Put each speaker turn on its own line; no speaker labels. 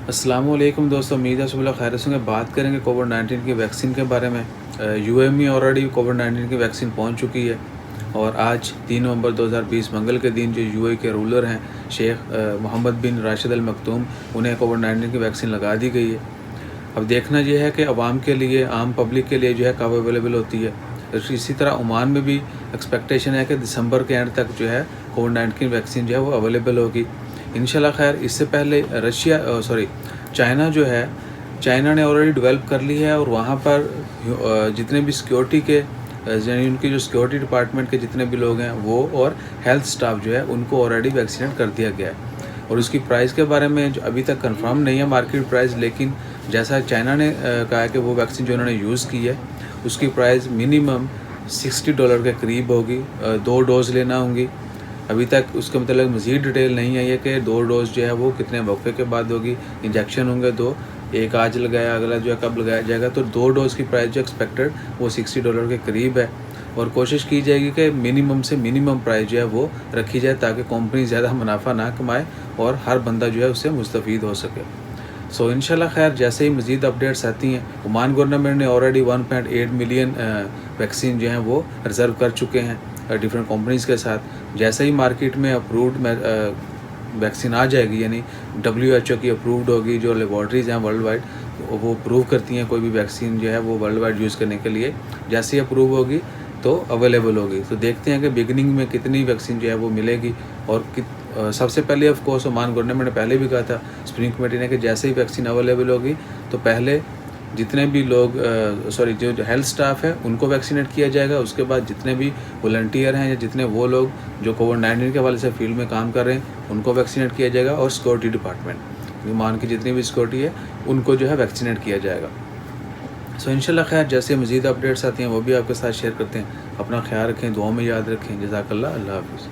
السلام علیکم دوستوں، امید ہے سب لوگ خیر سے بات کریں گے کووڈ-19 کی ویکسین کے بارے میں۔ یو اے میں آلریڈی کووڈ-19 کی ویکسین پہنچ چکی ہے اور آج 3 نومبر 2020 منگل کے دن جو یو اے کے رولر ہیں شیخ محمد بن راشد ال مکتوم، انہیں کووڈ-19 کی ویکسین لگا دی گئی ہے۔ اب دیکھنا یہ ہے کہ عوام کے لیے، عام پبلک کے لیے جو ہے کب اویلیبل ہوتی ہے۔ اسی طرح عمان میں بھی ایکسپیکٹیشن ہے کہ دسمبر کے اینڈ تک جو ہے کووڈ-19 کی ویکسین جو ہے وہ اویلیبل ہوگی انشاءاللہ۔ خیر اس سے پہلے چائنا جو ہے، چائنا نے آلریڈی ڈیولپ کر لی ہے اور وہاں پر جتنے بھی سیکیورٹی کے یعنی ان کی جو سیکیورٹی ڈپارٹمنٹ کے جتنے بھی لوگ ہیں وہ اور ہیلتھ سٹاف جو ہے ان کو آلریڈی ویکسینیٹ کر دیا گیا ہے۔ اور اس کی پرائز کے بارے میں جو ابھی تک کنفرم نہیں ہے مارکیٹ پرائز، لیکن جیسا چائنا نے کہا ہے کہ وہ ویکسین جو انہوں نے یوز کی ہے اس کی پرائز منیمم $60 کے قریب ہوگی، 2 ڈوز لینا ہوں گی۔ ابھی تک اس کے متعلق مزید ڈیٹیل نہیں آئی ہے کہ 2 ڈوز جو ہے وہ کتنے وقفے کے بعد ہوگی۔ انجیکشن ہوں گے 2، ایک آج لگایا، اگلا جو ہے کب لگایا جائے گا۔ تو 2 ڈوز کی پرائز جو ایکسپیکٹڈ وہ $60 کے قریب ہے، اور کوشش کی جائے گی کہ منیمم سے منیمم پرائز جو ہے وہ رکھی جائے تاکہ کمپنی زیادہ منافع نہ کمائے اور ہر بندہ جو ہے اس سے مستفید ہو سکے۔ انشاءاللہ خیر جیسے ہی مزید اپڈیٹس آتی ہیں، عمان گورنمنٹ نے آلریڈی 1.8 ملین ویکسین جو ہیں وہ ریزرو کر چکے ہیں ڈفرینٹ کمپنیز کے ساتھ۔ جیسے ہی مارکیٹ میں اپرووڈ ویکسین آ جائے گی، یعنی WHO کی اپرووڈ ہوگی، جو لیبارٹریز ہیں ورلڈ وائڈ وہ اپروو کرتی ہیں کوئی بھی ویکسین جو ہے وہ ورلڈ وائڈ یوز کرنے کے لیے، جیسے ہی اپروو ہوگی تو اویلیبل ہوگی۔ تو دیکھتے ہیں کہ بگننگ میں کتنی ویکسین جو ہے وہ ملے گی، اور سب سے پہلے آف کورس عمان گورنمنٹ نے پہلے بھی کہا تھا اسپرنگ کمیٹی نے کہ جیسے ہی ویکسین اویلیبل ہوگی تو پہلے جتنے بھی لوگ جو ہیلتھ سٹاف ہے ان کو ویکسینیٹ کیا جائے گا، اس کے بعد جتنے بھی والنٹیئر ہیں یا جتنے وہ لوگ جو کووڈ-19 کے حوالے سے فیلڈ میں کام کر رہے ہیں ان کو ویکسینیٹ کیا جائے گا، اور سیکورٹی ڈپارٹمنٹ عمان کی جتنی بھی سیکورٹی ہے ان کو جو ہے ویکسینیٹ کیا جائے گا۔ انشاءاللہ خیر جیسے مزید اپڈیٹس آتی ہیں وہ بھی آپ کے ساتھ شیئر کرتے ہیں۔ اپنا خیال رکھیں، دعاؤں میں یاد رکھیں۔ جزاک اللہ، اللہ حافظ۔